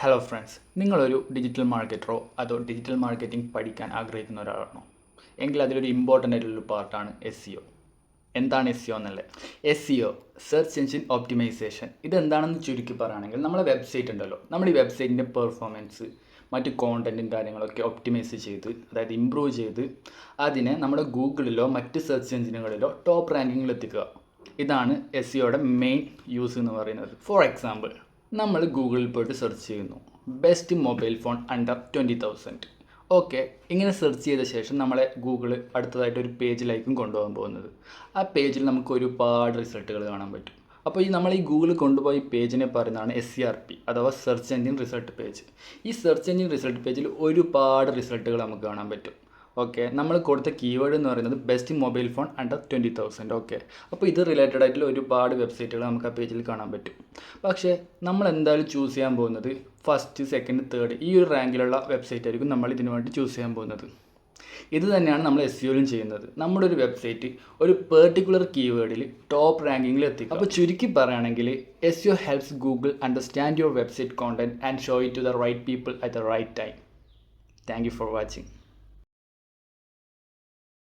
Hello friends, നിങ്ങളൊരു digital മാർക്കറ്ററോ അതോ digital marketing പഠിക്കാൻ ആഗ്രഹിക്കുന്ന ഒരാളാണോ? എങ്കിൽ അതിലൊരു ഇമ്പോർട്ടൻ്റ് ആയിട്ടുള്ളൊരു പാർട്ടാണ് SEO. എന്താണ് SEO എന്നല്ലേ? SEO, search engine optimization. ഇതെന്താണെന്ന് ചുരുക്കി പറയുകയാണെങ്കിൽ നമ്മളെ വെബ്സൈറ്റ് ഉണ്ടല്ലോ, നമ്മൾ ഈ വെബ്സൈറ്റിൻ്റെ പെർഫോമൻസ് മറ്റ് കോണ്ടൻറ്റും കാര്യങ്ങളൊക്കെ ഒപ്റ്റിമൈസ് ചെയ്ത്, അതായത് ഇമ്പ്രൂവ് ചെയ്ത് അതിനെ നമ്മുടെ ഗൂഗിളിലോ മറ്റ് സെർച്ച് എഞ്ചിനുകളിലോ ടോപ്പ് റാങ്കിങ്ങിൽ എത്തിക്കുക. ഇതാണ് SEOയുടെ മെയിൻ യൂസ് എന്ന് പറയുന്നത്. ഫോർ എക്സാമ്പിൾ, നമ്മൾ ഗൂഗിളിൽ പോയിട്ട് സെർച്ച് ചെയ്യുന്നു best mobile phone under 20,000. Okay, ഇങ്ങനെ സെർച്ച് ചെയ്ത ശേഷം നമ്മളെ ഗൂഗിൾ അടുത്തതായിട്ട് ഒരു പേജിലേക്കും കൊണ്ടുപോകാൻ പോകുന്നത്. ആ പേജിൽ നമുക്ക് ഒരുപാട് റിസൾട്ടുകൾ കാണാൻ പറ്റും. അപ്പോൾ നമ്മൾ ഈ ഗൂഗിൾ കൊണ്ടുപോയി പേജിനെ പറയുന്നതാണ് SERP അഥവാ സെർച്ച് എഞ്ചിൻ റിസൾട്ട് പേജ്. ഈ സെർച്ച് എഞ്ചിൻ റിസൾട്ട് പേജിൽ ഒരുപാട് റിസൾട്ടുകൾ നമുക്ക് കാണാൻ പറ്റും. ഓക്കെ, നമ്മൾ കൊടുത്ത കീവേഡ് എന്ന് പറയുന്നത് best mobile phone under 20,000. Okay, അപ്പോൾ ഇത് റിലേറ്റഡ് ആയിട്ടുള്ള ഒരുപാട് വെബ്സൈറ്റുകൾ നമുക്ക് ആ പേജിൽ കാണാൻ പറ്റും. പക്ഷേ നമ്മൾ എന്തായാലും ചൂസ് ചെയ്യാൻ പോകുന്നത് ഫസ്റ്റ്, സെക്കൻഡ്, തേർഡ് ഈ ഒരു റാങ്കിലുള്ള വെബ്സൈറ്റ് ആയിരിക്കും നമ്മൾ ഇതിനു വേണ്ടി ചൂസ് ചെയ്യാൻ പോകുന്നത്. ഇത് തന്നെയാണ് നമ്മൾ SEOയിലും ചെയ്യുന്നത്. നമ്മുടെ ഒരു വെബ്സൈറ്റ് ഒരു പെർട്ടിക്കുലർ കീവേഡിൽ ടോപ്പ് റാങ്കിങ്ങിൽ എത്തിക്കും. അപ്പോൾ ചുരുക്കി പറയുകയാണെങ്കിൽ SEO helps Google understand your website content and show it to the right people at the right time. Thank you for watching.